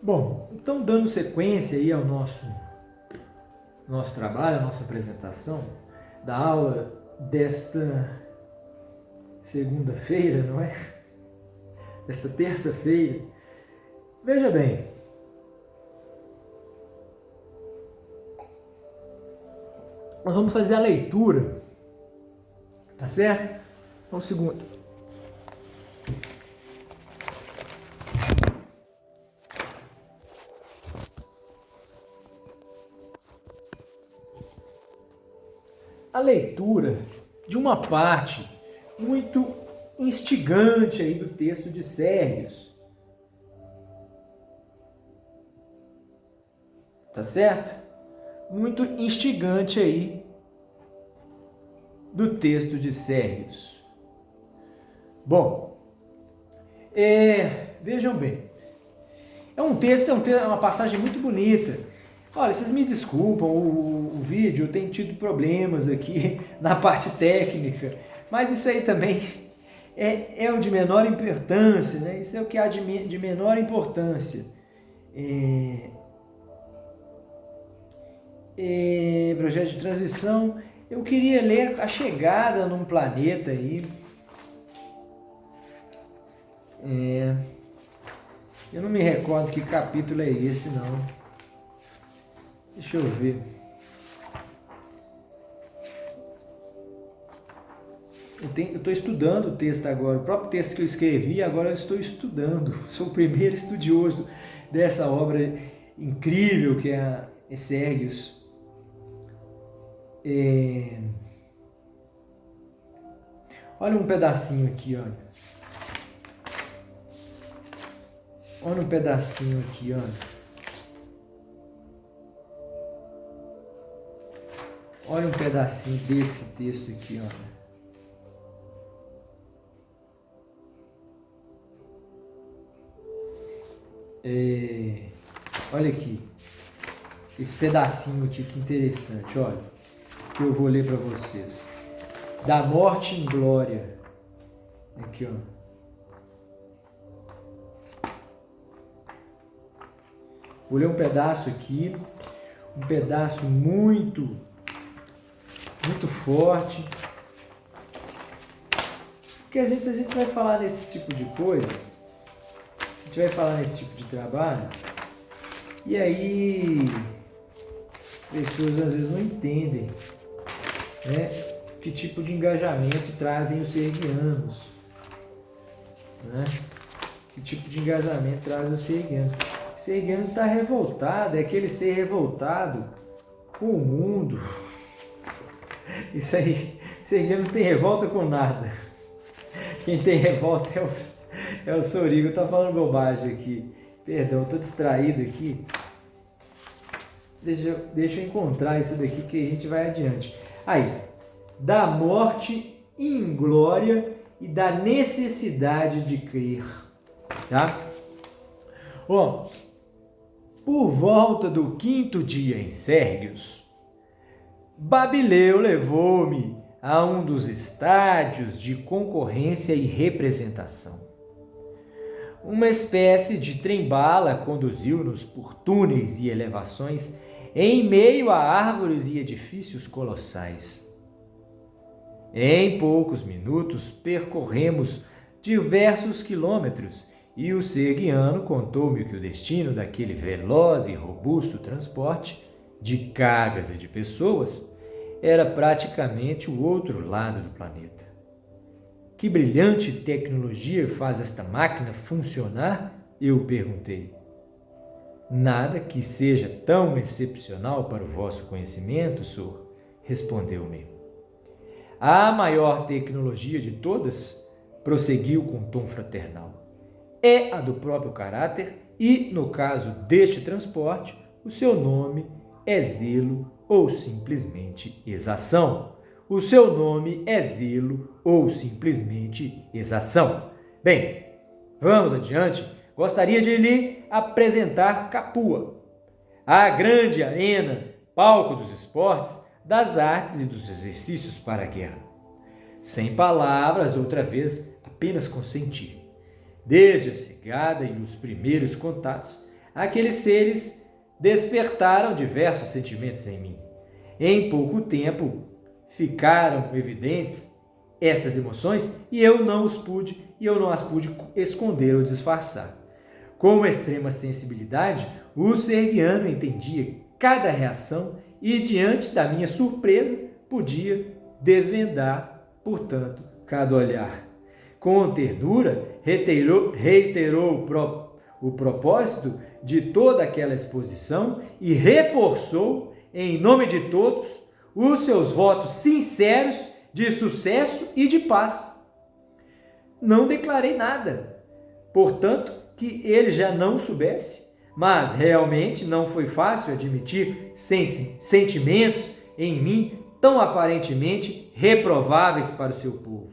Bom, então dando sequência aí ao nosso trabalho, a nossa apresentação da aula desta segunda-feira, não é? Desta terça-feira. Veja bem, nós vamos fazer a leitura, tá certo? Um segundo. A leitura de uma parte muito instigante aí do texto de Sérgios. Tá certo? Muito instigante aí do texto de Sérgios. Bom, vejam bem. É uma passagem muito bonita. Olha, vocês me desculpam, o vídeo tem tido problemas aqui na parte técnica, mas isso aí também é o de menor importância, né? Isso é o que há de menor importância. Projeto de transição. Eu queria ler A Chegada num Planeta aí. Eu não me recordo que capítulo é esse, não. Deixa eu ver. Eu estou estudando o texto agora. O próprio texto que eu escrevi, agora eu estou estudando. Sou o primeiro estudioso dessa obra incrível que é Sérgios. Olha um pedacinho aqui, olha. Olha um pedacinho aqui, olha. Olha um pedacinho desse texto aqui, olha. Olha aqui. Esse pedacinho aqui, que interessante, olha. Que eu vou ler para vocês. Da morte em glória. Aqui, ó. Vou ler um pedaço aqui. Um pedaço muito forte, porque às vezes a gente vai falar nesse tipo de coisa, a gente vai falar nesse tipo de trabalho, e aí pessoas às vezes não entendem, né, que tipo de engajamento trazem os sergianos, né? Que tipo de engajamento trazem os sergianos. O sergiano está revoltado, é aquele ser revoltado com o mundo. Isso aí, sergiano não tem revolta com nada. Quem tem revolta é o Sorigo. Eu tô falando bobagem aqui. Perdão, tô distraído aqui. Deixa eu encontrar isso daqui que a gente vai adiante. Aí, da morte em glória e da necessidade de crer. Tá? Bom, por volta do 5º dia em Sérgios, Babileu levou-me a um dos estádios de concorrência e representação. Uma espécie de trem-bala conduziu-nos por túneis e elevações em meio a árvores e edifícios colossais. Em poucos minutos percorremos diversos quilômetros e o sergiano contou-me que o destino daquele veloz e robusto transporte de cargas e de pessoas era praticamente o outro lado do planeta. Que brilhante tecnologia faz esta máquina funcionar? Eu perguntei. Nada que seja tão excepcional para o vosso conhecimento, senhor, respondeu-me. A maior tecnologia de todas, prosseguiu com tom fraternal, é a do próprio caráter e, no caso deste transporte, o seu nome é zelo ou simplesmente exação. O seu nome é zelo ou simplesmente exação. Bem, vamos adiante. Gostaria de lhe apresentar Capua, a grande arena, palco dos esportes, das artes e dos exercícios para a guerra. Sem palavras, outra vez, apenas consenti. Desde a chegada e os primeiros contatos, aqueles seres despertaram diversos sentimentos em mim. Em pouco tempo ficaram evidentes estas emoções e eu não as pude esconder ou disfarçar. Com extrema sensibilidade, o serguiano entendia cada reação e, diante da minha surpresa, podia desvendar, portanto, cada olhar. Com ternura, reiterou o propósito de toda aquela exposição e reforçou, em nome de todos, os seus votos sinceros de sucesso e de paz. Não declarei nada, portanto, que ele já não soubesse, mas realmente não foi fácil admitir sentimentos em mim tão aparentemente reprováveis para o seu povo.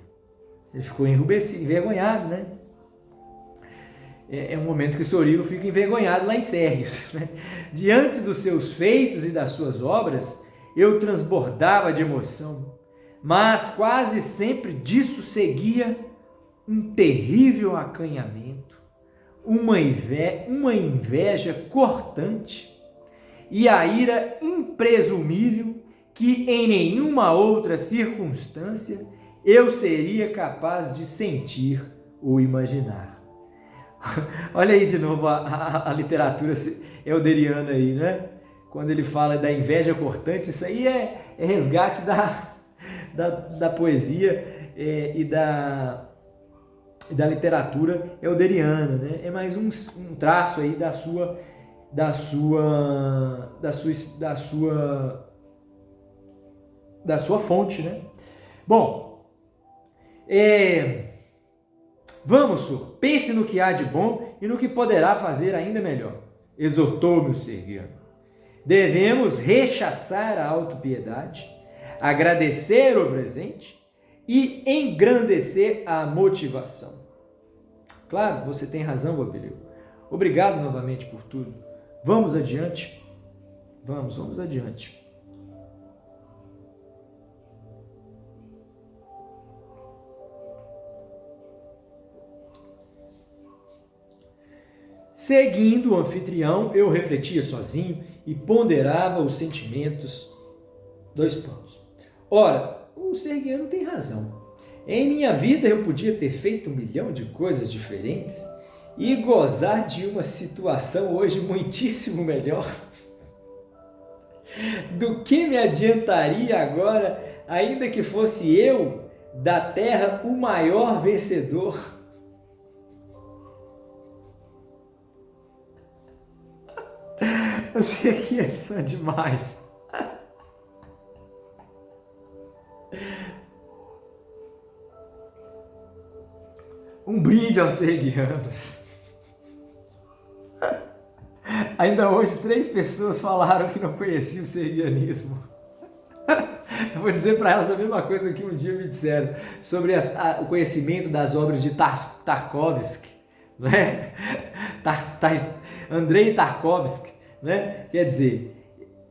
Ele ficou envergonhado, né? É um momento que o Sorígo fica envergonhado lá em Sérgios, né? Diante dos seus feitos e das suas obras, eu transbordava de emoção, mas quase sempre disso seguia um terrível acanhamento, uma inveja cortante e a ira impresumível que em nenhuma outra circunstância eu seria capaz de sentir ou imaginar. Olha aí de novo a literatura elderiana aí, né? Quando ele fala da inveja cortante, isso aí é resgate da poesia e da literatura elderiana, né? É mais um traço aí da sua fonte, né? Bom, vamos, senhor, pense no que há de bom e no que poderá fazer ainda melhor, exortou-me o serguiano. Devemos rechaçar a autopiedade, agradecer o presente e engrandecer a motivação. Claro, você tem razão, Boabdil. Obrigado novamente por tudo. Vamos adiante. Vamos adiante. Seguindo o anfitrião, eu refletia sozinho e ponderava os sentimentos. 2 pontos. Ora, o serguiano tem razão. Em minha vida eu podia ter feito 1 milhão de coisas diferentes e gozar de uma situação hoje muitíssimo melhor. Do que me adiantaria agora, ainda que fosse eu da terra o maior vencedor? Você aqui eles são demais. Um brinde aos serguianos. Ainda hoje 3 pessoas falaram que não conheciam o serguianismo. Eu vou dizer para elas a mesma coisa que um dia me disseram sobre o conhecimento das obras de Tarkovsky, não é? Andrei Tarkovsky, né? Quer dizer,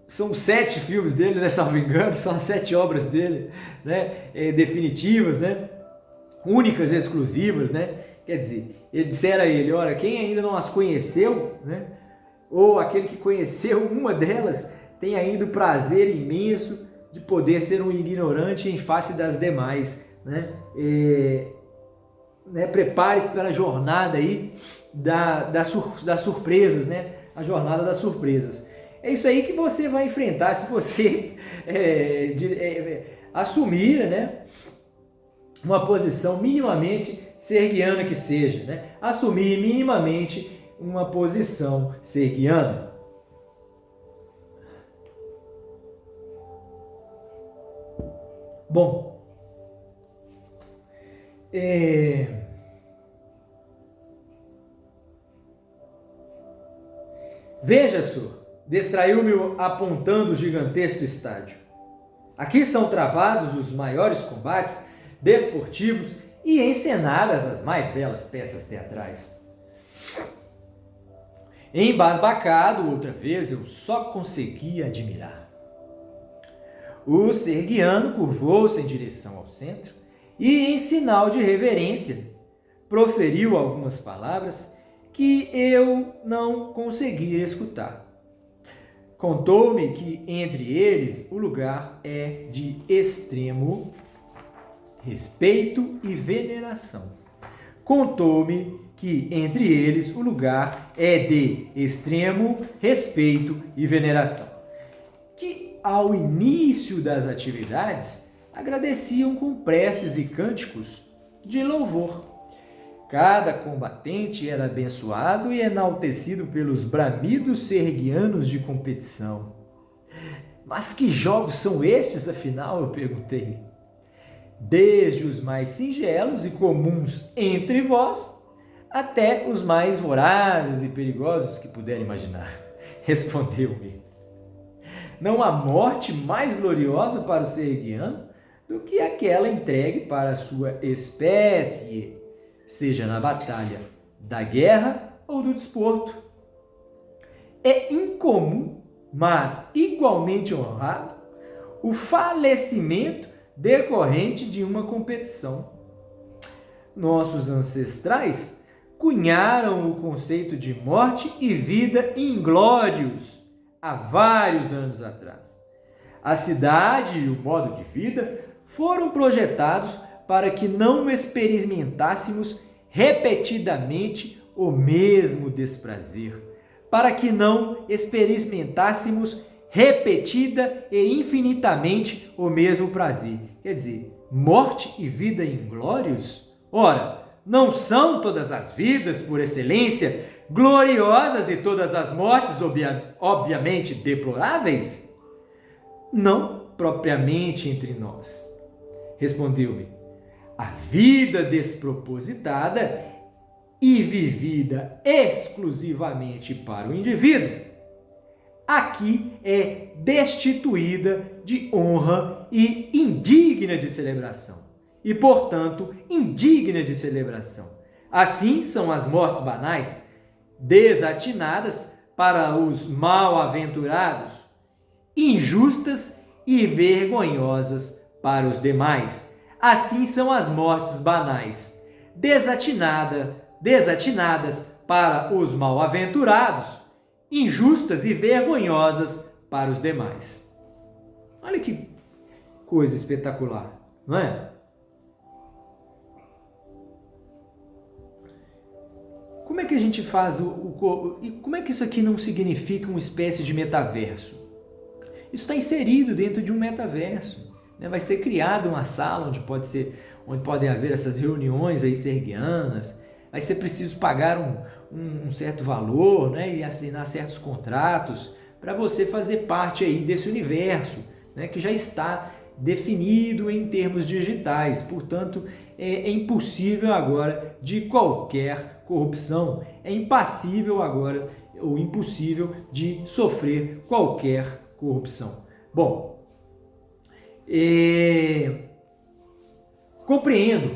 são 7 filmes dele, né? Salvo engano, são as 7 obras dele, né? Definitivas, né? Únicas, exclusivas, né? Quer dizer, ele dissera a ele, olha, quem ainda não as conheceu, né? Ou aquele que conheceu uma delas, tem ainda o prazer imenso de poder ser um ignorante em face das demais, né? Prepare-se para a jornada aí das surpresas, né? A jornada das surpresas. É isso aí que você vai enfrentar se você assumir, né? Uma posição minimamente serguiana que seja, né? Assumir minimamente uma posição serguiana. Bom, veja, senhor, distraiu-me apontando o gigantesco estádio. Aqui são travados os maiores combates desportivos e encenadas as mais belas peças teatrais. Embasbacado outra vez, eu só conseguia admirar. O serguiano curvou-se em direção ao centro e, em sinal de reverência, proferiu algumas palavras que eu não conseguia escutar. Contou-me que entre eles o lugar é de extremo respeito e veneração. Contou-me que entre eles o lugar é de extremo respeito e veneração. Que ao início das atividades agradeciam com preces e cânticos de louvor. Cada combatente era abençoado e enaltecido pelos bramidos serguianos de competição. Mas que jogos são estes, afinal? Eu perguntei. Desde os mais singelos e comuns entre vós, até os mais vorazes e perigosos que puder imaginar. Respondeu-me. Não há morte mais gloriosa para o serguiano do que aquela entregue para a sua espécie, seja na batalha, da guerra ou do desporto. É incomum, mas igualmente honrado, o falecimento decorrente de uma competição. Nossos ancestrais cunharam o conceito de morte e vida inglórios há vários anos atrás. A cidade e o modo de vida foram projetados para que não experimentássemos repetidamente o mesmo desprazer, para que não experimentássemos repetida e infinitamente o mesmo prazer. Quer dizer, morte e vida inglórios? Ora, não são todas as vidas, por excelência, gloriosas e todas as mortes, obviamente, deploráveis? Não propriamente entre nós. Respondeu-me, a vida despropositada e vivida exclusivamente para o indivíduo, aqui é destituída de honra e indigna de celebração. E, portanto, indigna de celebração. Assim são as mortes banais, desatinadas para os mal-aventurados, injustas e vergonhosas para os demais. Assim são as mortes banais, desatinadas para os mal-aventurados, injustas e vergonhosas para os demais. Olha que coisa espetacular, não é? Como é que a gente faz e como é que isso aqui não significa uma espécie de metaverso? Isso está inserido dentro de um metaverso, né? Vai ser criada uma sala onde podem haver essas reuniões aí serguianas. Vai ser preciso pagar um certo valor, né? E assinar certos contratos para você fazer parte aí desse universo, né? Que já está definido em termos digitais. Portanto, é impossível agora de qualquer corrupção, é impassível agora ou impossível de sofrer qualquer corrupção. Bom, compreendo,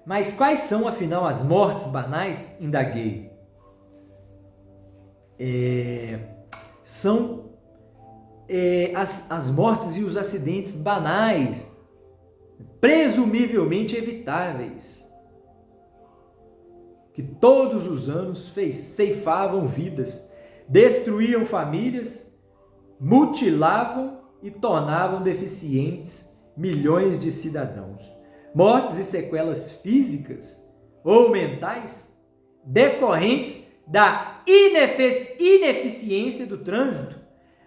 mas quais são afinal as mortes banais? Indaguei. São as mortes e os acidentes banais, presumivelmente evitáveis, que todos os anos ceifavam vidas, destruíam famílias, mutilavam e tornavam deficientes milhões de cidadãos. Mortes e sequelas físicas ou mentais decorrentes da ineficiência do trânsito,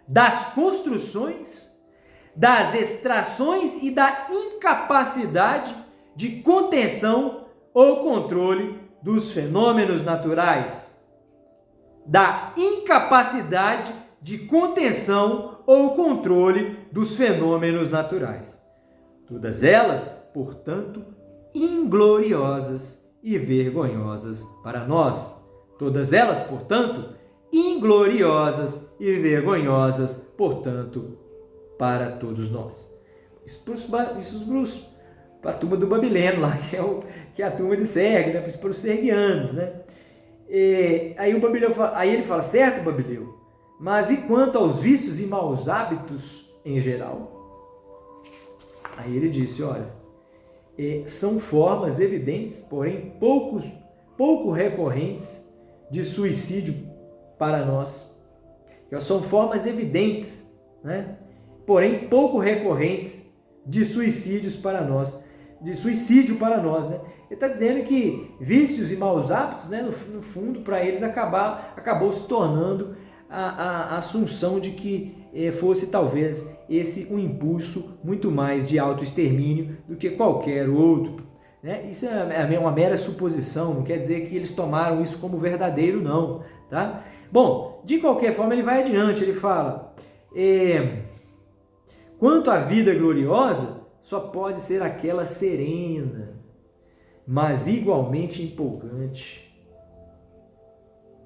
das construções, das extrações e da incapacidade de contenção ou controle dos fenômenos naturais, da incapacidade de contenção ou controle dos fenômenos naturais. Todas elas, portanto, ingloriosas e vergonhosas para nós. Todas elas, portanto, ingloriosas e vergonhosas, portanto, para todos nós. Isso para a turma do Babileno lá, que é a turma de Serg, né? Para os serguianos, né? Aí ele fala, certo, Babileu, mas e quanto aos vícios e maus hábitos em geral? Aí ele disse, olha, são formas evidentes, porém pouco recorrentes, de suicídio para nós. São formas evidentes, né? Porém pouco recorrentes de suicídios para nós, de suicídio para nós, né? Ele está dizendo que vícios e maus hábitos, né, no fundo, para eles acabou se tornando a assunção de que fosse talvez esse um impulso muito mais de autoextermínio do que qualquer outro, né? Isso é uma mera suposição, não quer dizer que eles tomaram isso como verdadeiro, não, tá? Bom, de qualquer forma ele vai adiante, ele fala, quanto à vida gloriosa, só pode ser aquela serena, mas igualmente empolgante,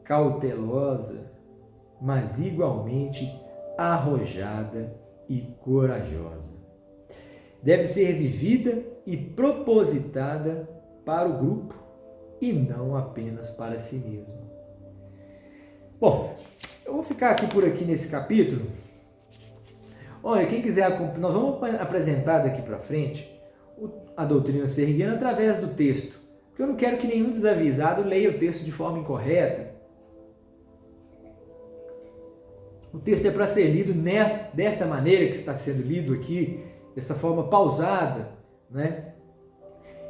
cautelosa, mas igualmente arrojada e corajosa. Deve ser vivida e propositada para o grupo e não apenas para si mesmo. Bom, eu vou ficar por aqui nesse capítulo. Olha, quem quiser, nós vamos apresentar daqui para frente a doutrina serguiana através do texto, porque eu não quero que nenhum desavisado leia o texto de forma incorreta. O texto é para ser lido dessa maneira que está sendo lido aqui, dessa forma pausada, né?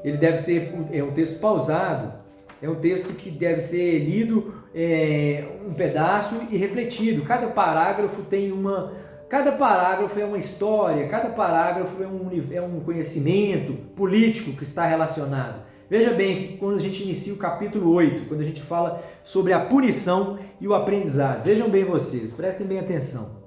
Ele deve ser um texto pausado, é um texto que deve ser lido um pedaço e refletido. Cada parágrafo é uma história, cada parágrafo é um conhecimento político que está relacionado. Veja bem que quando a gente inicia o capítulo 8, quando a gente fala sobre a punição e o aprendizado, vejam bem vocês, prestem bem atenção.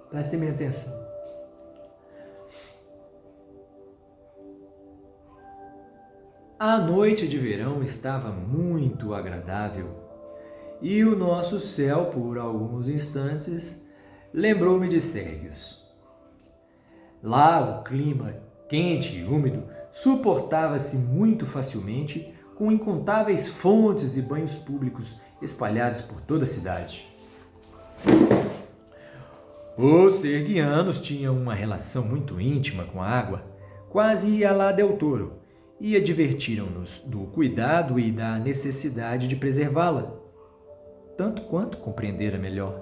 Prestem bem atenção. A noite de verão estava muito agradável e o nosso céu, por alguns instantes, lembrou-me de Sérgios. Lá o clima quente e úmido suportava-se muito facilmente com incontáveis fontes e banhos públicos espalhados por toda a cidade. Os serguianos tinham uma relação muito íntima com a água, quase à la del Toro, e advertiram-nos do cuidado e da necessidade de preservá-la, tanto quanto compreendera melhor.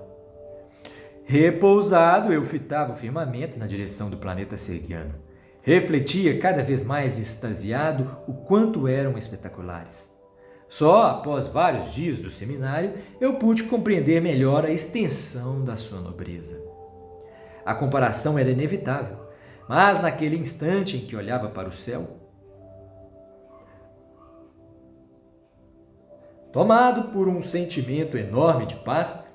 Repousado, eu fitava o firmamento na direção do planeta serguiano. Refletia cada vez mais extasiado o quanto eram espetaculares. Só após vários dias do seminário eu pude compreender melhor a extensão da sua nobreza. A comparação era inevitável, mas naquele instante em que olhava para o céu, tomado por um sentimento enorme de paz,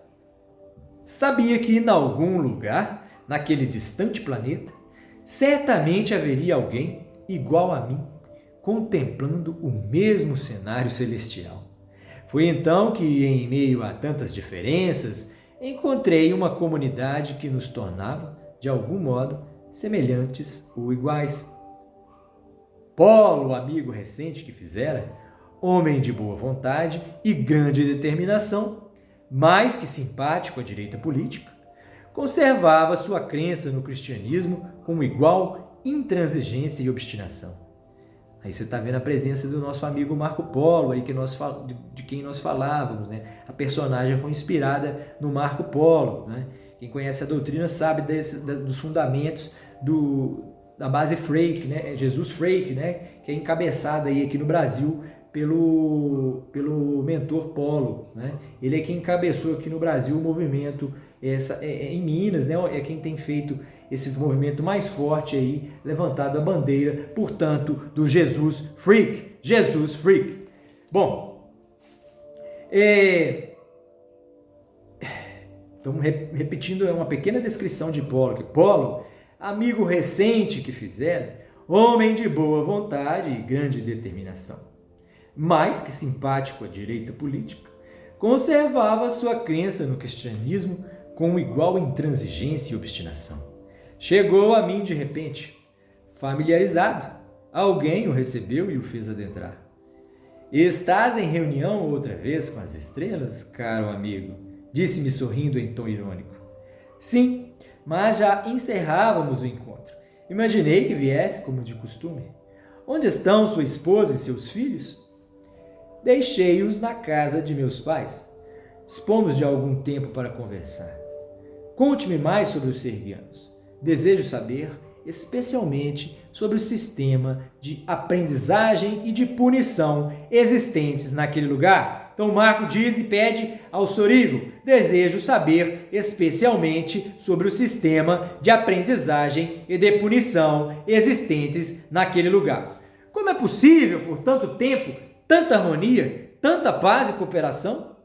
sabia que em algum lugar, naquele distante planeta, certamente haveria alguém igual a mim, contemplando o mesmo cenário celestial. Foi então que, em meio a tantas diferenças, encontrei uma comunidade que nos tornava, de algum modo, semelhantes ou iguais. Polo, amigo recente que fizera, homem de boa vontade e grande determinação, mais que simpático à direita política, conservava sua crença no cristianismo com igual intransigência e obstinação. Aí você está vendo a presença do nosso amigo Marco Polo, aí de quem nós falávamos, né? A personagem foi inspirada no Marco Polo, né? Quem conhece a doutrina sabe dos fundamentos da base Freire, né? Jesus Freire, né? Que é encabeçada aí aqui no Brasil pelo mentor Polo, né? Ele é quem encabeçou aqui no Brasil o movimento em Minas, né? É quem tem feito esse movimento mais forte aí, levantado a bandeira, portanto, do Jesus Freak. Jesus Freak. Bom, estamos repetindo uma pequena descrição de Polo. Polo, amigo recente que fizeram, homem de boa vontade e grande determinação, mais que simpático à direita política, conservava sua crença no cristianismo com igual intransigência e obstinação. Chegou a mim de repente, familiarizado. Alguém o recebeu e o fez adentrar. Estás em reunião outra vez com as estrelas, caro amigo? Disse-me sorrindo em tom irônico. Sim, mas já encerrávamos o encontro. Imaginei que viesse como de costume. Onde estão sua esposa e seus filhos? Deixei-os na casa de meus pais. Dispomos de algum tempo para conversar. Conte-me mais sobre os serguianos. Desejo saber, especialmente, sobre o sistema de aprendizagem e de punição existentes naquele lugar. Então Marco diz e pede ao Sorigo: desejo saber especialmente sobre o sistema de aprendizagem e de punição existentes naquele lugar. Como é possível, por tanto tempo, tanta harmonia, tanta paz e cooperação?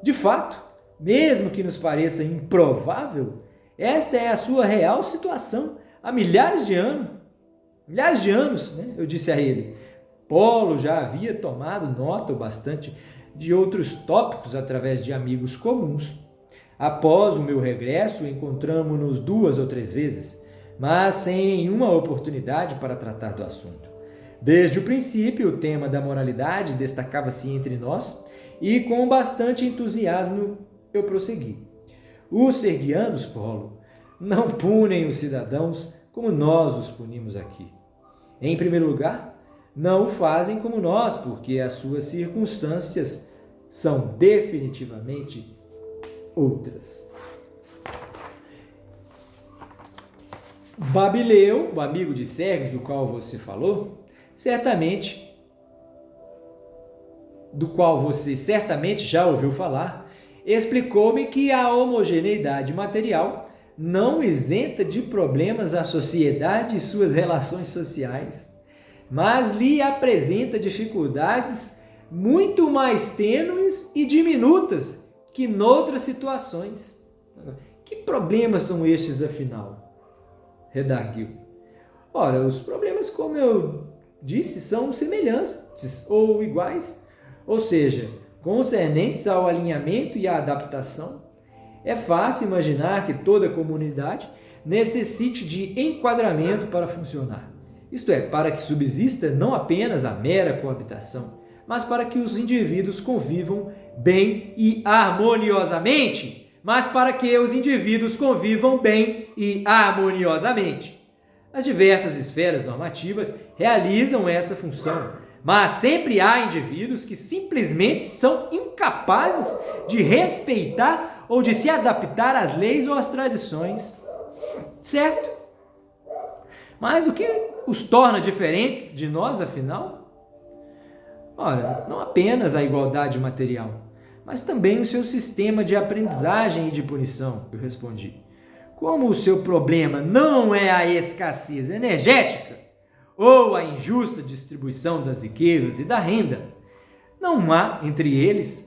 De fato, mesmo que nos pareça improvável, esta é a sua real situação há milhares de anos, né? Eu disse a ele. Polo já havia tomado nota o bastante de outros tópicos através de amigos comuns. Após o meu regresso, encontramo-nos 2 ou 3 vezes, mas sem nenhuma oportunidade para tratar do assunto. Desde o princípio, o tema da moralidade destacava-se entre nós e, com bastante entusiasmo, eu prossegui. Os serguianos, Polo, não punem os cidadãos como nós os punimos aqui. Em primeiro lugar, não o fazem como nós, porque as suas circunstâncias são definitivamente outras. Babileu, o amigo de Sergios, do qual você certamente já ouviu falar, explicou-me que a homogeneidade material não isenta de problemas a sociedade e suas relações sociais, mas lhe apresenta dificuldades muito mais tênues e diminutas que noutras situações. Que problemas são estes, afinal? Redarguiu. Ora, os problemas, como eu disse, são semelhantes ou iguais, ou seja, concernentes ao alinhamento e à adaptação. É fácil imaginar que toda comunidade necessite de enquadramento para funcionar. Isto é, para que subsista não apenas a mera coabitação, mas para que os indivíduos convivam bem e harmoniosamente. As diversas esferas normativas realizam essa função, mas sempre há indivíduos que simplesmente são incapazes de respeitar ou de se adaptar às leis ou às tradições. Certo? Mas o que os torna diferentes de nós, afinal? Ora, não apenas a igualdade material, mas também o seu sistema de aprendizagem e de punição, eu respondi. Como o seu problema não é a escassez energética ou a injusta distribuição das riquezas e da renda, não há, entre eles,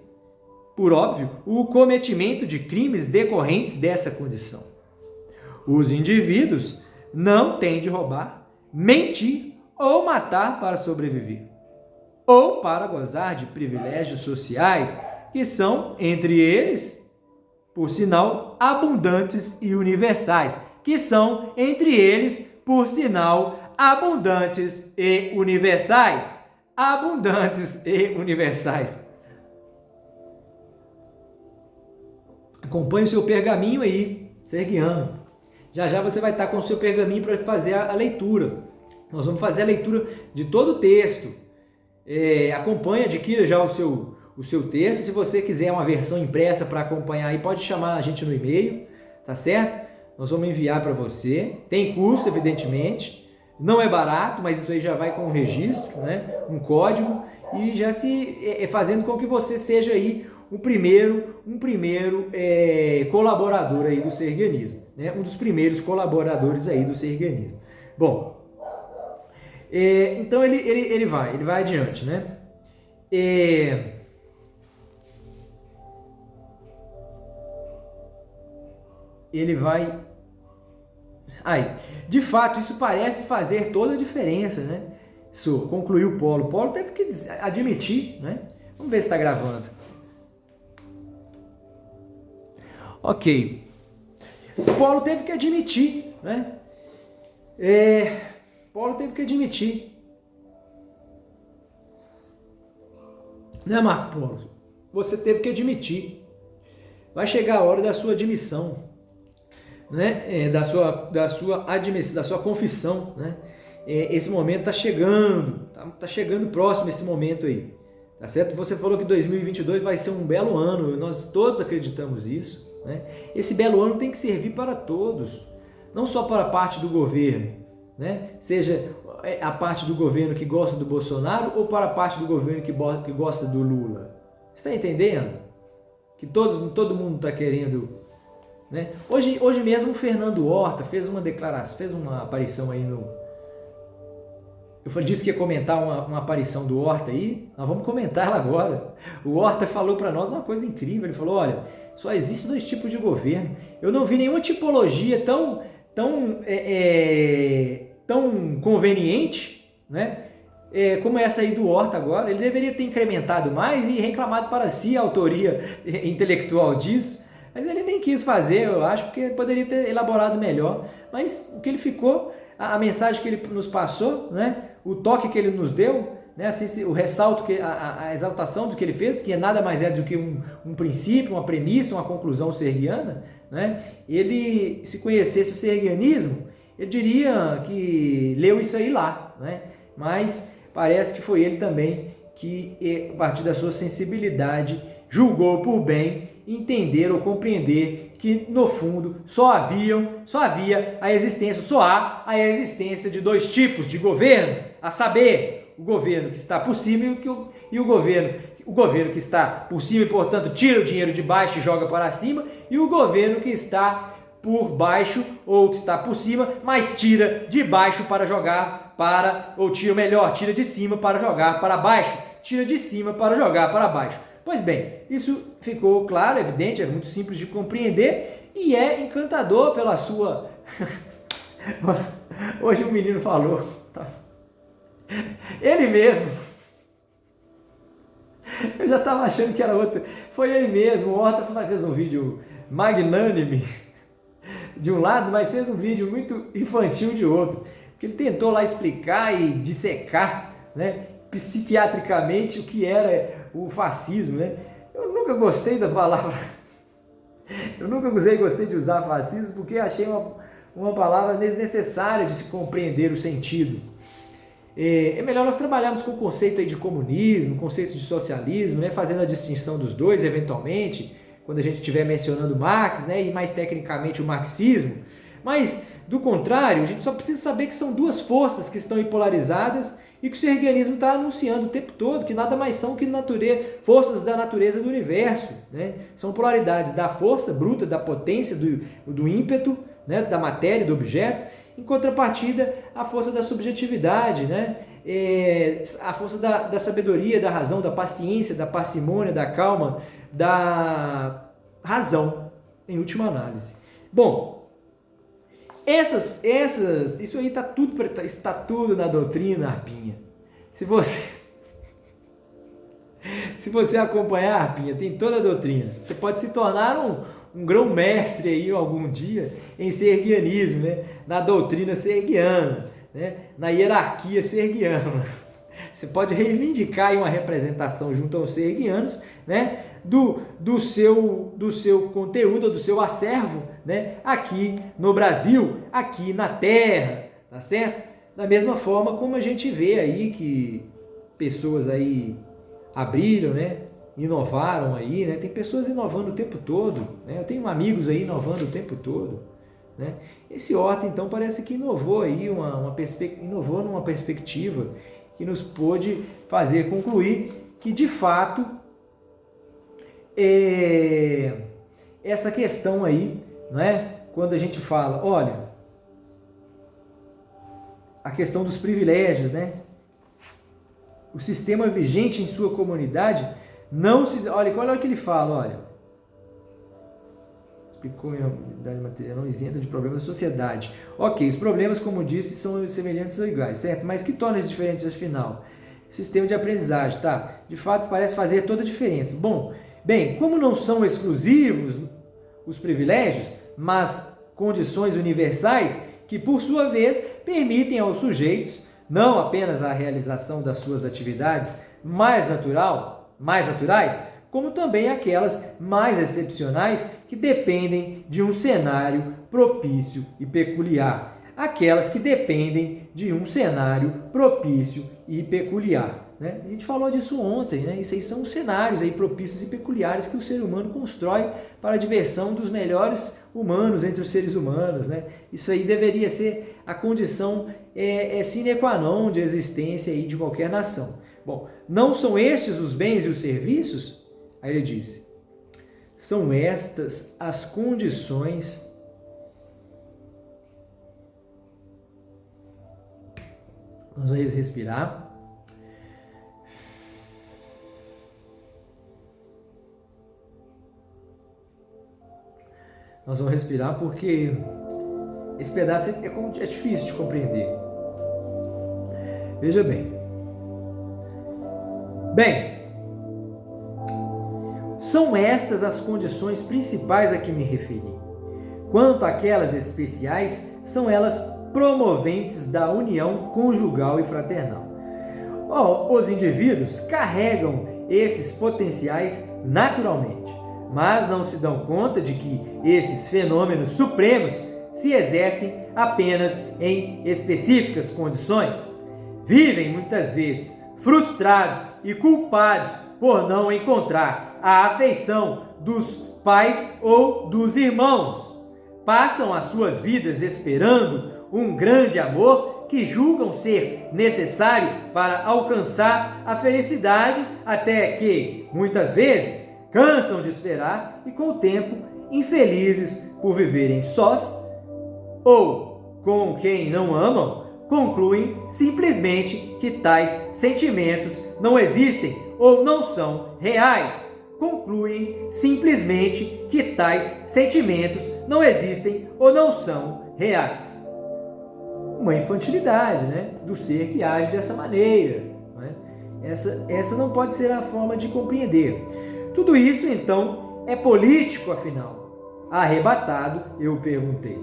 por óbvio, o cometimento de crimes decorrentes dessa condição. Os indivíduos não têm de roubar, mentir ou matar para sobreviver, ou para gozar de privilégios sociais que são, entre eles, por sinal, abundantes e universais. Acompanhe o seu pergaminho aí, serguiano. Já você vai estar com o seu pergaminho para fazer a leitura. Nós vamos fazer a leitura de todo o texto. Acompanhe, adquira já o seu texto. Se você quiser uma versão impressa para acompanhar aí, pode chamar a gente no e-mail, tá certo? Nós vamos enviar para você. Tem custo, evidentemente. Não é barato, mas isso aí já vai com um registro, né? Um código, e já fazendo com que você seja aí um primeiro colaborador aí do serguianismo, né? Um dos primeiros colaboradores aí do serguianismo. Bom, então ele vai adiante, né? Ele vai... de fato, isso parece fazer toda a diferença, né? Isso, concluiu o Polo. O Polo teve que admitir, né? Vamos ver se está gravando. Ok. O Polo teve que admitir, né? Polo teve que admitir. Né, Marco Polo? Você teve que admitir vai chegar a hora da sua admissão, né? Da sua confissão, né? Esse momento está chegando, tá chegando próximo esse momento aí, tá certo? Você falou que 2022 vai ser um belo ano, nós todos acreditamos nisso, né? Esse belo ano tem que servir para todos, não só para a parte do governo, né? Seja a parte do governo que gosta do Bolsonaro ou para a parte do governo que gosta do Lula. Você está entendendo? Que todo mundo está querendo, né? Hoje mesmo o Fernando Horta fez uma declaração, fez uma aparição aí no... Eu disse que ia comentar uma aparição do Horta aí, nós vamos comentar ela agora. O Horta falou para nós uma coisa incrível, ele falou, olha, só existem 2 tipos de governo. Eu não vi nenhuma tipologia tão conveniente, né? Como essa aí do Horta agora. Ele deveria ter incrementado mais e reclamado para si a autoria intelectual disso, mas ele nem quis fazer, eu acho, porque ele poderia ter elaborado melhor. Mas o que ele ficou, a mensagem que ele nos passou, né? O toque que ele nos deu, né? Assim, o ressalto, a exaltação do que ele fez, que nada mais é do que um princípio, uma premissa, uma conclusão sergiana, né? Ele, se conhecesse o sergianismo, ele diria que leu isso aí lá, né? Mas parece que foi ele também que, a partir da sua sensibilidade, julgou por bem entender ou compreender que, no fundo, só há a existência de 2 tipos de governo, a saber, o governo que está por cima e o governo que está por cima e, portanto, tira o dinheiro de baixo e joga para cima, e o governo que está por baixo ou que está por cima, mas tira de baixo para jogar para, ou tira de cima para jogar para baixo, tira de cima para jogar para baixo. Pois bem, isso ficou claro, evidente, é muito simples de compreender e é encantador pela sua... Hoje o menino falou, ele mesmo, eu já estava achando que era outro, foi ele mesmo. O Horta fez um vídeo magnânime de um lado, mas fez um vídeo muito infantil de outro, porque ele tentou lá explicar e dissecar, né, psiquiatricamente o que era o fascismo, né? Eu nunca gostei da palavra, gostei de usar fascismo, porque achei uma palavra desnecessária de se compreender o sentido. É melhor nós trabalharmos com o conceito aí de comunismo, conceito de socialismo, né, fazendo a distinção dos dois, eventualmente, quando a gente estiver mencionando Marx, né, e mais tecnicamente o marxismo. Mas, do contrário, a gente só precisa saber que são 2 forças que estão polarizadas e que o sergianismo está anunciando o tempo todo, que nada mais são que forças da natureza do universo, né? São polaridades da força bruta, da potência, do ímpeto, né, da matéria, do objeto, em contrapartida a força da subjetividade, né? A força da sabedoria, da razão, da paciência, da parcimônia, da calma, da razão, em última análise. Bom, isso aí está tudo na doutrina, Arpinha. Se você acompanhar, Arpinha, tem toda a doutrina. Você pode se tornar um grão-mestre aí algum dia em sergianismo, né? Na doutrina sergiana, né? Na hierarquia sergiana. Você pode reivindicar aí uma representação junto aos sergianos, né? Do seu conteúdo, do seu acervo, né? Aqui no Brasil, aqui na Terra, tá certo? Da mesma forma como a gente vê aí que pessoas aí abriram, né? Inovaram aí, né? Tem pessoas inovando o tempo todo, né? Eu tenho amigos aí inovando o tempo todo, né? Esse Horta, então, parece que inovou aí inovou numa perspectiva que nos pôde fazer concluir que, de fato, essa questão aí, né? Quando a gente fala, olha, a questão dos privilégios, né? O sistema vigente em sua comunidade não se... Olha o que ele fala, olha. Explicou a habilidade material não isenta de problemas da sociedade. Ok, os problemas, como disse, são semelhantes ou iguais, certo? Mas que torna eles diferentes, afinal? Sistema de aprendizagem, tá? De fato, parece fazer toda a diferença. Bem, como não são exclusivos os privilégios, mas condições universais que, por sua vez, permitem aos sujeitos não apenas a realização das suas atividades mais naturais, como também aquelas mais excepcionais que dependem de um cenário propício e peculiar. Aquelas que dependem de um cenário propício e peculiar. Né? A gente falou disso ontem, né? Isso aí são os cenários aí propícios e peculiares que o ser humano constrói para a diversão dos melhores humanos entre os seres humanos. Né? Isso aí deveria ser a condição sine qua non de existência aí de qualquer nação. Bom, não são estes os bens e os serviços? Aí ele diz, são estas as condições Vamos respirar. Nós vamos respirar porque esse pedaço é difícil de compreender. Veja bem. São estas as condições principais a que me referi. Quanto àquelas especiais, são elas promoventes da união conjugal e fraternal. Os indivíduos carregam esses potenciais naturalmente, mas não se dão conta de que esses fenômenos supremos se exercem apenas em específicas condições. Vivem muitas vezes frustrados e culpados por não encontrar a afeição dos pais ou dos irmãos. Passam as suas vidas esperando um grande amor que julgam ser necessário para alcançar a felicidade, até que, muitas vezes, cansam de esperar e, com o tempo, infelizes por viverem sós ou com quem não amam, concluem simplesmente que tais sentimentos não existem ou não são reais. Concluem simplesmente que tais sentimentos não existem ou não são reais. Uma infantilidade, né, do ser que age dessa maneira. Né? Essa não pode ser a forma de compreender. Tudo isso, então, é político, afinal? Arrebatado, eu perguntei.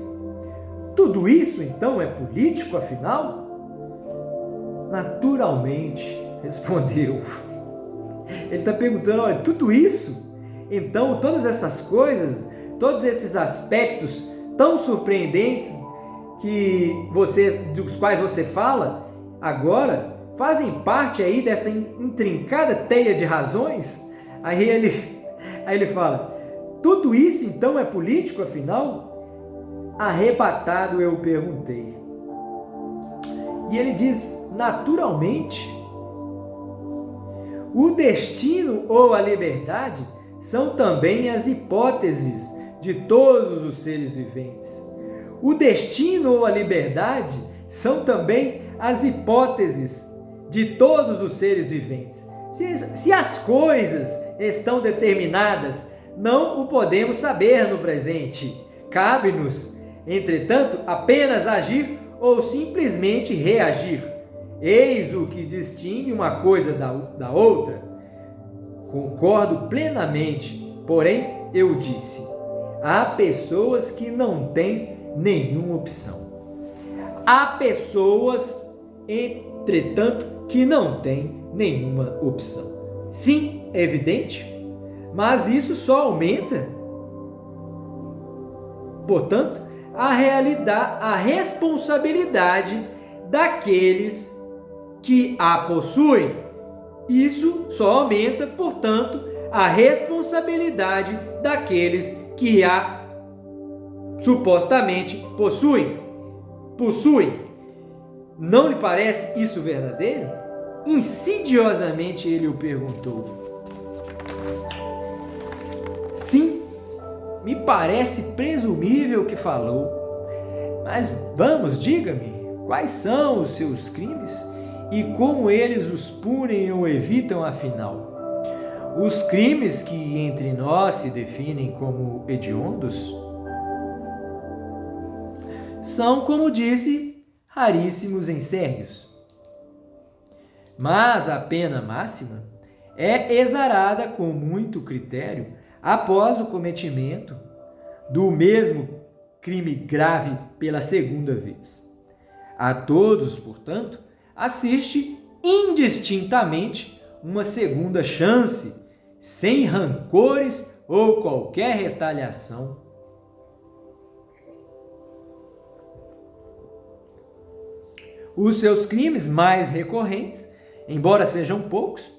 Tudo isso, então, é político, afinal? Naturalmente, respondeu. Ele está perguntando, olha, tudo isso? Então, todas essas coisas, todos esses aspectos tão surpreendentes dos quais você fala agora, fazem parte aí dessa intrincada teia de razões? Aí ele fala, tudo isso então é político, afinal? Arrebatado, eu perguntei. E ele diz, naturalmente, o destino ou a liberdade são também as hipóteses de todos os seres viventes. O destino ou a liberdade são também as hipóteses de todos os seres viventes. Se as coisas estão determinadas, não o podemos saber no presente. Cabe-nos, entretanto, apenas agir ou simplesmente reagir. Eis o que distingue uma coisa da outra. Concordo plenamente, porém, eu disse, há pessoas que não têm nenhuma opção. Há pessoas, entretanto, que não têm nenhuma opção. Sim, é evidente, mas isso só aumenta, portanto, a responsabilidade daqueles que a possuem. Isso só aumenta, portanto, a responsabilidade daqueles que a supostamente possuem. Não lhe parece isso verdadeiro? Insidiosamente ele o perguntou. Sim, me parece presumível que falou. Mas vamos, diga-me, quais são os seus crimes e como eles os punem ou evitam, afinal? Os crimes que entre nós se definem como hediondos são, como disse, raríssimos em sérios. Mas a pena máxima é exarada com muito critério após o cometimento do mesmo crime grave pela segunda vez. A todos, portanto, assiste indistintamente uma segunda chance sem rancores ou qualquer retaliação. Os seus crimes mais recorrentes, embora sejam poucos,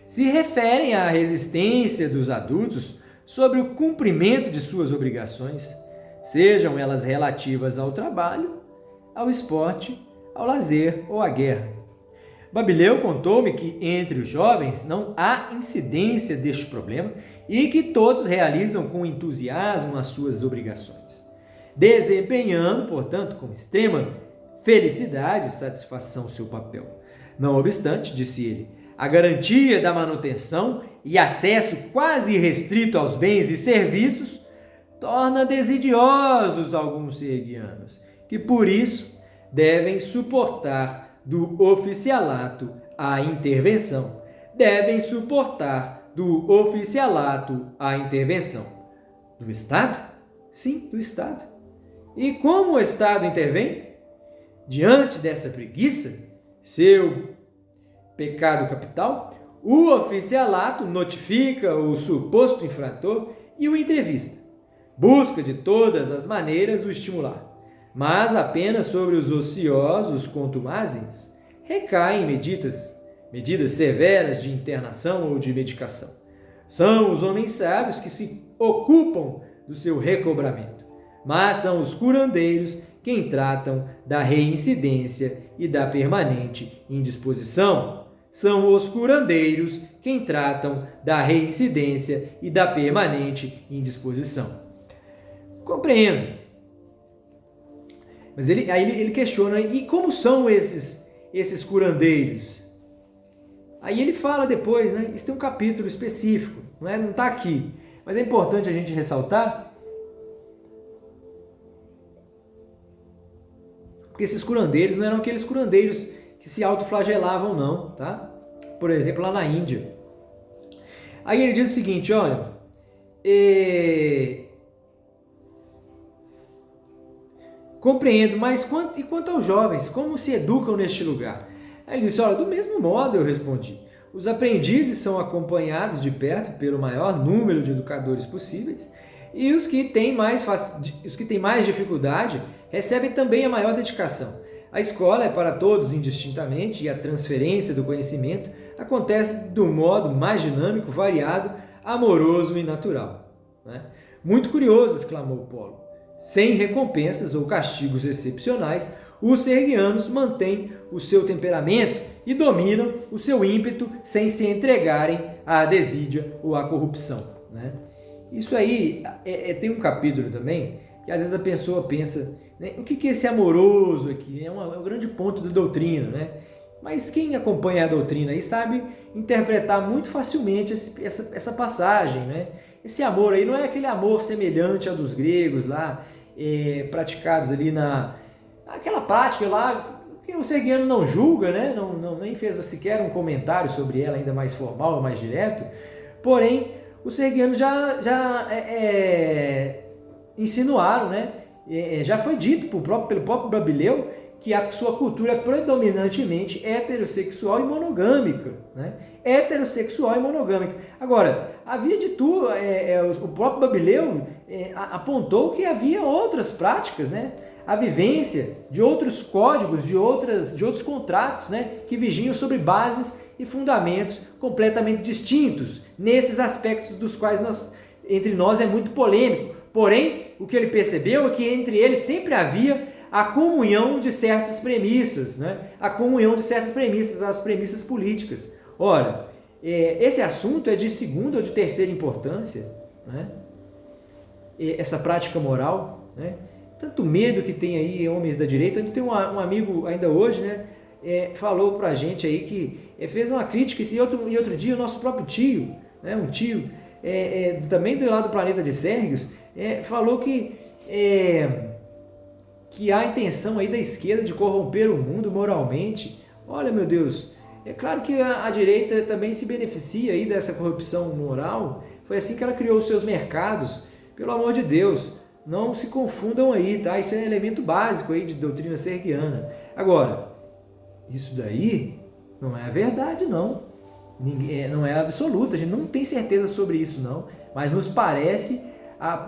se referem à resistência dos adultos sobre o cumprimento de suas obrigações, sejam elas relativas ao trabalho, ao esporte, ao lazer ou à guerra. Babileu contou-me que entre os jovens não há incidência deste problema e que todos realizam com entusiasmo as suas obrigações, desempenhando, portanto, com extrema felicidade e satisfação seu papel. Não obstante, disse ele, a garantia da manutenção e acesso quase irrestrito aos bens e serviços torna desidiosos alguns serguianos, que por isso devem suportar do oficialato a intervenção. Devem suportar do oficialato a intervenção. Do Estado? Sim, do Estado. E como o Estado intervém? Diante dessa preguiça, seu pecado capital, o oficialato notifica o suposto infrator e o entrevista. Busca de todas as maneiras o estimular, mas apenas sobre os ociosos contumazes recaem medidas severas de internação ou de medicação. São os homens sábios que se ocupam do seu recobramento, mas são os curandeiros quem tratam da reincidência e da permanente indisposição. São os curandeiros quem tratam da reincidência e da permanente indisposição. Compreendo. Mas ele questiona, e como são esses curandeiros? Aí ele fala depois, né? Isso tem um capítulo específico, não está aqui. Mas é importante a gente ressaltar, porque esses curandeiros não eram aqueles curandeiros que se autoflagelavam, não, tá? Por exemplo, lá na Índia. Aí ele diz o seguinte, olha, compreendo, mas quanto aos jovens, como se educam neste lugar? Aí ele disse, olha, do mesmo modo, eu respondi, os aprendizes são acompanhados de perto pelo maior número de educadores possíveis, e os que têm mais dificuldade recebem também a maior dedicação. A escola é para todos indistintamente e a transferência do conhecimento acontece do modo mais dinâmico, variado, amoroso e natural. Né? Muito curioso, exclamou Polo. Sem recompensas ou castigos excepcionais, os serguianos mantêm o seu temperamento e dominam o seu ímpeto sem se entregarem à desídia ou à corrupção. Né? Isso aí tem um capítulo também que às vezes a pessoa pensa, né, o que é esse amoroso aqui? É um grande ponto da doutrina, né? Mas quem acompanha a doutrina aí sabe interpretar muito facilmente essa passagem, né? Esse amor aí não é aquele amor semelhante ao dos gregos lá, praticados ali aquela prática lá, que o serguiano não julga, né? Nem fez sequer um comentário sobre ela, ainda mais formal, mais direto. Porém, os serguianos já insinuaram, né? Já foi dito pelo próprio Babileu que a sua cultura é predominantemente heterossexual e monogâmica. Né? Heterossexual e monogâmica. Agora, havia de tudo, o próprio Babileu apontou que havia outras práticas, né? A vivência de outros códigos, de outros contratos, né? Que vigiam sobre bases e fundamentos completamente distintos, nesses aspectos dos quais entre nós é muito polêmico. Porém, o que ele percebeu é que entre eles sempre havia a comunhão de certas premissas, né? A comunhão de certas premissas, as premissas políticas. Ora, esse assunto é de segunda ou de terceira importância, né? Essa prática moral, né? Tanto medo que tem aí homens da direita. Tem um amigo ainda hoje, né? Falou pra gente aí que fez uma crítica, e outro dia o nosso próprio tio, né? Um tio também do lado do planeta de Sérgios, falou que há a intenção aí da esquerda de corromper o mundo moralmente. Olha, meu Deus, é claro que a direita também se beneficia aí dessa corrupção moral. Foi assim que ela criou os seus mercados. Pelo amor de Deus, não se confundam aí, tá? Isso é um elemento básico aí de doutrina serguiana. Agora, isso daí não é a verdade, não. não é absoluta, a gente não tem certeza sobre isso não, mas nos parece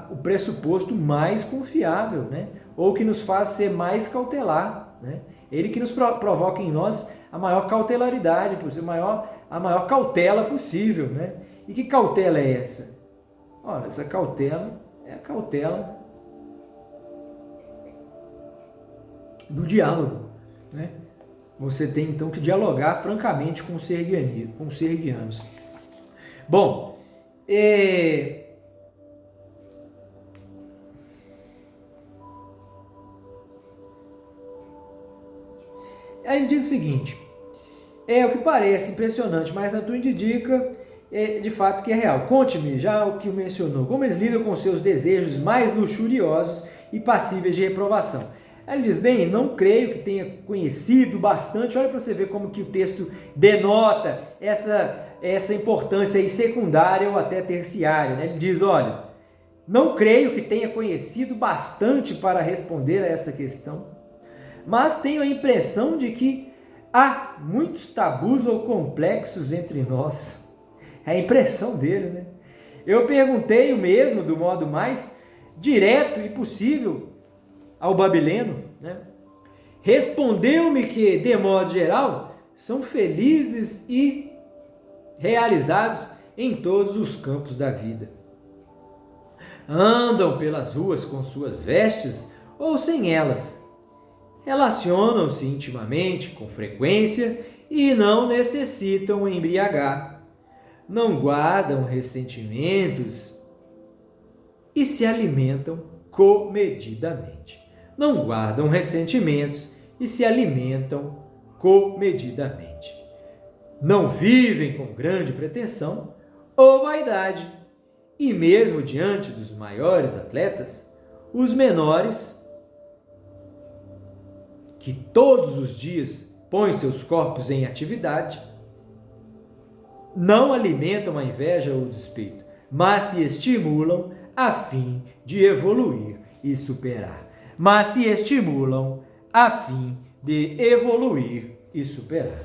o pressuposto mais confiável, né? Ou que nos faz ser mais cautelar, né? Ele que nos provoca em nós a maior cautelaridade possível, a maior cautela possível, né? E que cautela é essa? Olha, essa cautela é a cautela do diálogo, né? Você tem então que dialogar francamente com os serguianos. Bom, aí ele diz o seguinte: o que parece impressionante, mas a tudo indica de fato que é real. Conte-me já o que mencionou, como eles lidam com seus desejos mais luxuriosos e passíveis de reprovação. Aí ele diz, bem, não creio que tenha conhecido bastante, olha para você ver como que o texto denota essa importância aí secundária ou até terciária, né? Ele diz, olha, não creio que tenha conhecido bastante para responder a essa questão, mas tenho a impressão de que há muitos tabus ou complexos entre nós. É a impressão dele, né? Eu perguntei o mesmo do modo mais direto e possível ao babileno, né? Respondeu-me que, de modo geral, são felizes e realizados em todos os campos da vida. Andam pelas ruas com suas vestes ou sem elas. Relacionam-se intimamente, com frequência, e não necessitam embriagar. Não guardam ressentimentos e se alimentam comedidamente. Não guardam ressentimentos e se alimentam comedidamente. Não vivem com grande pretensão ou vaidade, e mesmo diante dos maiores atletas, os menores, que todos os dias põem seus corpos em atividade, não alimentam a inveja ou o despeito, mas se estimulam a fim de evoluir e superar. Mas se estimulam a fim de evoluir e superar.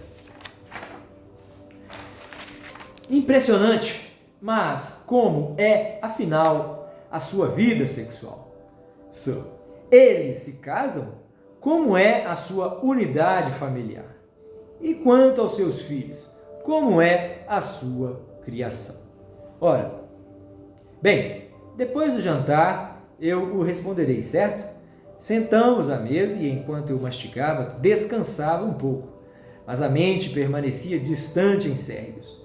Impressionante, mas como é, afinal, a sua vida sexual? Eles se casam? Como é a sua unidade familiar? E quanto aos seus filhos? Como é a sua criação? Ora, bem, depois do jantar eu o responderei, certo? Sentamos à mesa e, enquanto eu mastigava, descansava um pouco, mas a mente permanecia distante em Sérgios,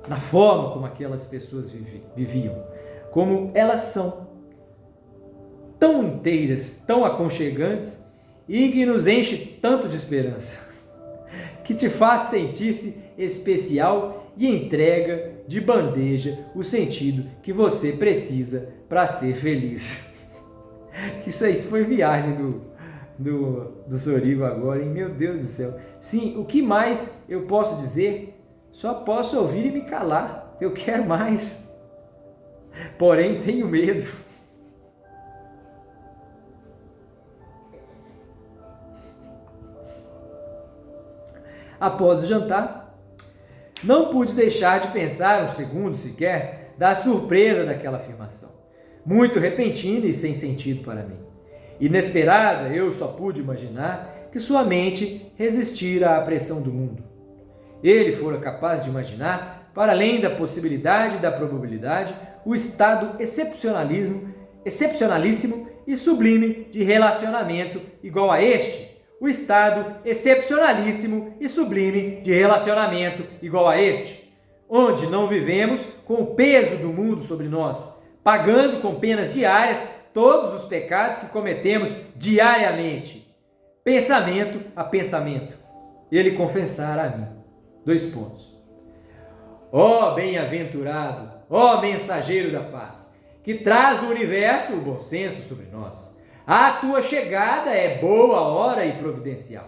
na forma como aquelas pessoas viviam, como elas são, tão inteiras, tão aconchegantes e que nos enche tanto de esperança, que te faz sentir-se especial e entrega de bandeja o sentido que você precisa para ser feliz. Que isso foi viagem do Sorigo agora, hein? Meu Deus do céu. Sim, o que mais eu posso dizer? Só posso ouvir e me calar. Eu quero mais. Porém, tenho medo. Após o jantar, não pude deixar de pensar um segundo sequer da surpresa daquela afirmação. Muito repentina e sem sentido para mim. Inesperada, eu só pude imaginar que sua mente resistira à pressão do mundo. Ele fora capaz de imaginar, para além da possibilidade e da probabilidade, o estado excepcionalíssimo e sublime de relacionamento igual a este. O estado excepcionalíssimo e sublime de relacionamento igual a este, onde não vivemos com o peso do mundo sobre nós, pagando com penas diárias todos os pecados que cometemos diariamente, pensamento a pensamento. Ele confessara a mim. 2 pontos. Ó bem-aventurado, ó mensageiro da paz, que traz do universo o bom senso sobre nós. A tua chegada é boa hora e providencial.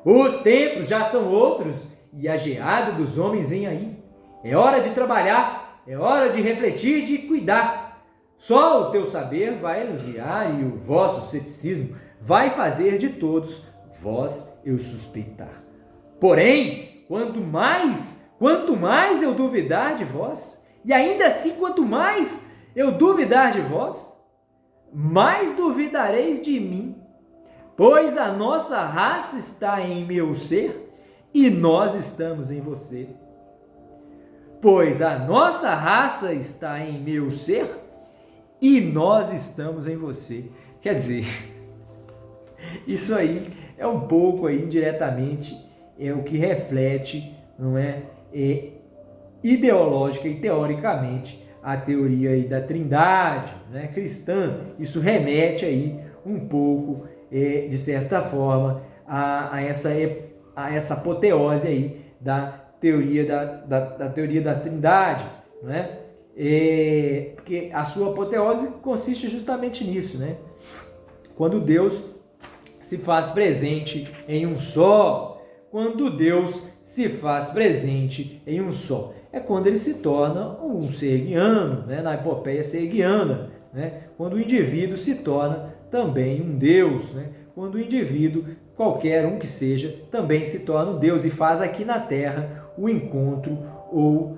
Os tempos já são outros e a geada dos homens vem aí. É hora de trabalhar, é hora de refletir e de cuidar. Só o teu saber vai nos guiar e o vosso ceticismo vai fazer de todos vós eu suspeitar. Porém, quanto mais Quanto mais eu duvidar de vós, e ainda assim quanto mais eu duvidar de vós, mais duvidareis de mim, pois a nossa raça está em meu ser e nós estamos em você. Pois a nossa raça está em meu ser e nós estamos em você. Quer dizer, isso aí é um pouco aí indiretamente é o que reflete, não é, ideológica e teoricamente a teoria aí da Trindade, né, cristã. Isso remete aí um pouco, de certa forma, a essa apoteose aí da teoria da teoria da Trindade, né? Porque a sua apoteose consiste justamente nisso, né? Quando Deus se faz presente em um só, quando Deus se faz presente em um só, é quando ele se torna um ser guiano, né? Na epopeia sergiana, né? Quando o indivíduo se torna também um Deus, né? Quando o indivíduo, qualquer um que seja, também se torna um Deus e faz aqui na Terra o encontro ou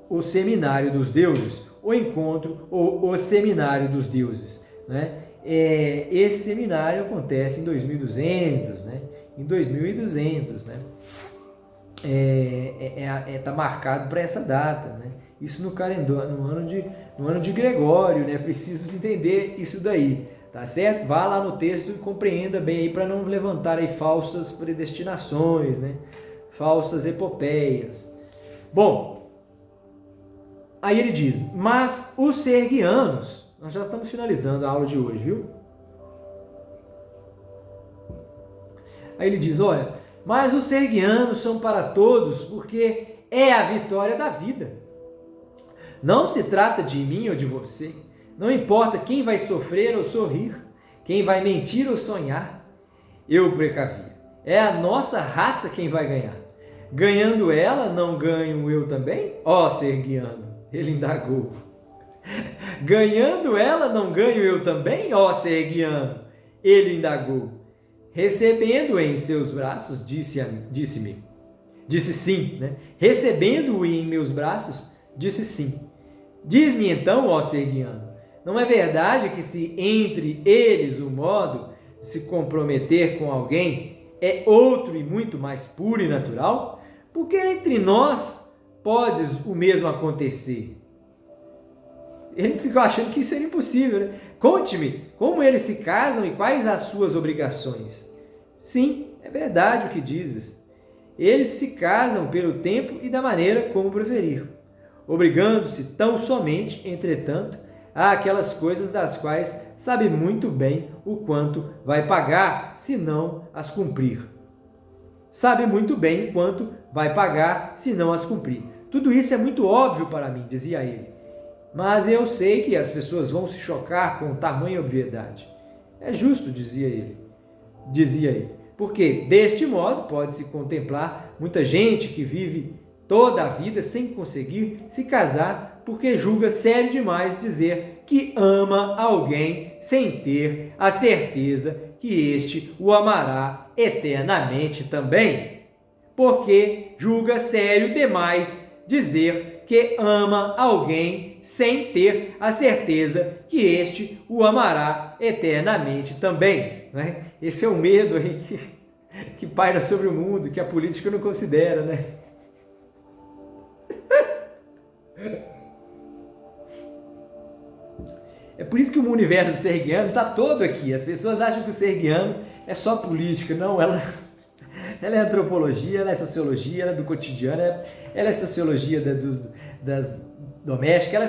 o seminário dos deuses, o encontro ou o seminário dos deuses, né? Esse seminário acontece em 2200, né? Em 2200, né? Tá marcado para essa data, né? Isso no calendário, no ano de Gregório, né? Preciso entender isso daí, tá certo? Vá lá no texto e compreenda bem aí para não levantar aí falsas predestinações, né? Falsas epopeias. Bom, aí ele diz: mas os sergianos, nós já estamos finalizando a aula de hoje, viu? Aí ele diz: olha, mas os sergianos são para todos, porque é a vitória da vida. Não se trata de mim ou de você. Não importa quem vai sofrer ou sorrir, quem vai mentir ou sonhar. Eu precavia. É a nossa raça quem vai ganhar. Ganhando ela, não ganho eu também? Ó sergiano, ele indagou. Ganhando ela, não ganho eu também? Ó sergiano, ele indagou. Recebendo-o em seus braços, disse sim, né? Recebendo-o em meus braços, disse sim. Diz-me então, ó sergiano, não é verdade que se entre eles o modo de se comprometer com alguém é outro e muito mais puro e natural? Porque entre nós pode o mesmo acontecer. Ele ficou achando que isso era impossível, né? Conte-me como eles se casam e quais as suas obrigações. Sim, é verdade o que dizes. Eles se casam pelo tempo e da maneira como preferir, obrigando-se tão somente, entretanto, a aquelas coisas das quais sabe muito bem o quanto vai pagar se não as cumprir. Sabe muito bem quanto vai pagar se não as cumprir. Tudo isso é muito óbvio para mim, dizia ele. Mas eu sei que as pessoas vão se chocar com tamanha obviedade. É justo, dizia ele, porque deste modo pode-se contemplar muita gente que vive toda a vida sem conseguir se casar porque julga sério demais dizer que ama alguém sem ter a certeza que este o amará eternamente também. Porque julga sério demais dizer que ama alguém sem ter a certeza que este o amará eternamente também, né? Esse é o medo aí que paira sobre o mundo, que a política não considera, né? É por isso que o universo do sergiano está todo aqui. As pessoas acham que o sergiano é só política. Não, ela é antropologia, ela é sociologia, ela é do cotidiano, ela é sociologia das domésticas, ela é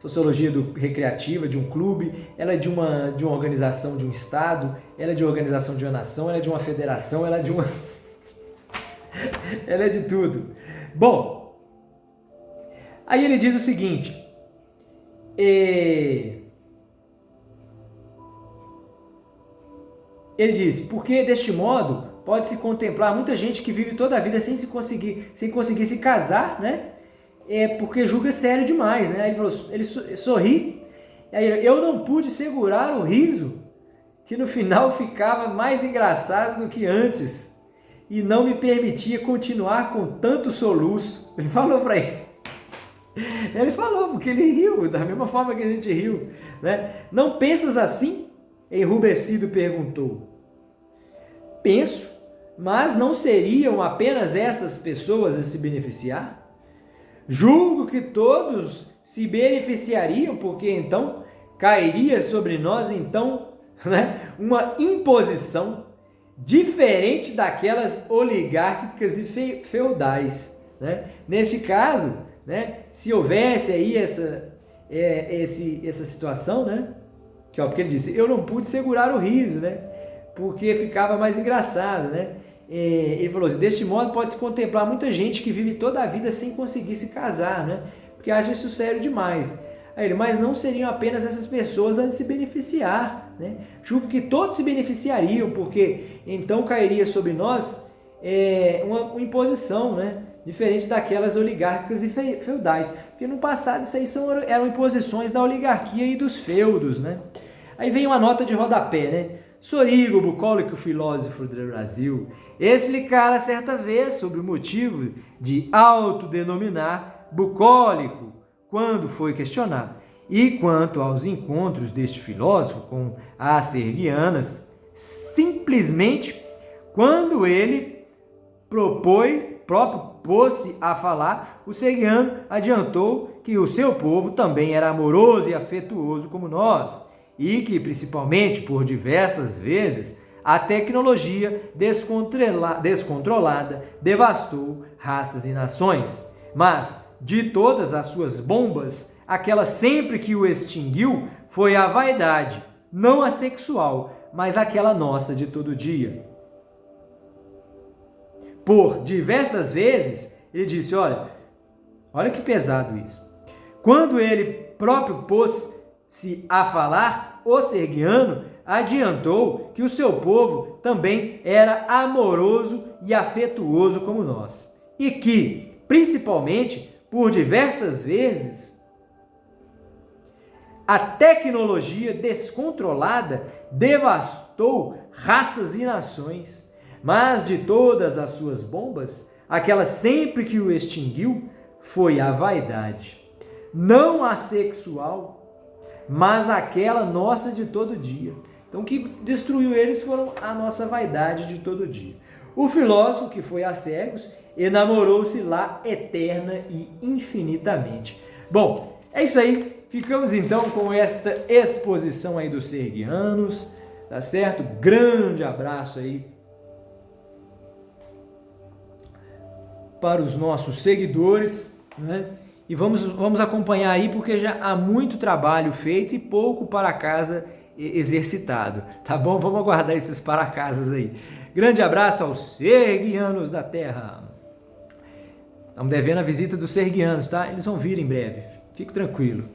sociologia recreativa, de um clube, ela é de uma organização de um estado, ela é de uma organização de uma nação, ela é de uma federação, ela é de uma... ela é de tudo. Bom, aí ele diz o seguinte... Ele diz, porque deste modo pode-se contemplar muita gente que vive toda a vida sem conseguir se casar, né? Porque julga sério demais, né? Aí ele falou, ele sorri, aí eu não pude segurar o riso, que no final ficava mais engraçado do que antes. e não me permitia continuar com tanto soluço. Ele falou para ele. Ele falou, porque ele riu, da mesma forma que a gente riu, né? Não pensas assim? Enrubescido perguntou. Penso, mas não seriam apenas essas pessoas a se beneficiar? Julgo que todos se beneficiariam, porque então cairia sobre nós né, uma imposição diferente daquelas oligárquicas e feudais, né? Neste caso, né, se houvesse aí essa situação, né, porque ele disse, eu não pude segurar o riso, né, porque ficava mais engraçado, né? Ele falou assim, deste modo pode-se contemplar muita gente que vive toda a vida sem conseguir se casar, né? Porque acha isso sério demais. Aí ele, mas não seriam apenas essas pessoas a se beneficiar, né? Julgo que todos se beneficiariam, porque então cairia sobre nós uma imposição, né? Diferente daquelas oligárquicas e feudais. Porque no passado isso aí eram imposições da oligarquia e dos feudos, né? Aí vem uma nota de rodapé, né? Sorígo, bucólico filósofo do Brasil, explicara certa vez sobre o motivo de autodenominar bucólico, quando foi questionado. E quanto aos encontros deste filósofo com as sergianas, simplesmente quando ele propôs-se a falar, o sergiano adiantou que o seu povo também era amoroso e afetuoso como nós, e que, principalmente por diversas vezes, a tecnologia descontrolada devastou raças e nações. Mas, de todas as suas bombas, aquela sempre que o extinguiu foi a vaidade, não a sexual, mas aquela nossa de todo dia. Por diversas vezes, ele disse, olha que pesado isso. Quando ele próprio pôs-se a falar, o sergiano adiantou que o seu povo também era amoroso e afetuoso como nós. E que, principalmente, por diversas vezes, a tecnologia descontrolada devastou raças e nações, mas de todas as suas bombas, aquela sempre que o extinguiu foi a vaidade, não a sexual, mas aquela nossa de todo dia. Então, o que destruiu eles foram a nossa vaidade de todo dia. O filósofo, que foi a cegos, enamorou-se lá eterna e infinitamente. Bom, é isso aí. Ficamos então com esta exposição aí dos sergianos, tá certo? Grande abraço aí para os nossos seguidores, né? E vamos acompanhar aí, porque já há muito trabalho feito e pouco para casa exercitado, tá bom? Vamos aguardar esses para casas aí. Grande abraço aos sergianos da terra. Estamos devendo a visita dos sergianos, tá? Eles vão vir em breve. Fique tranquilo.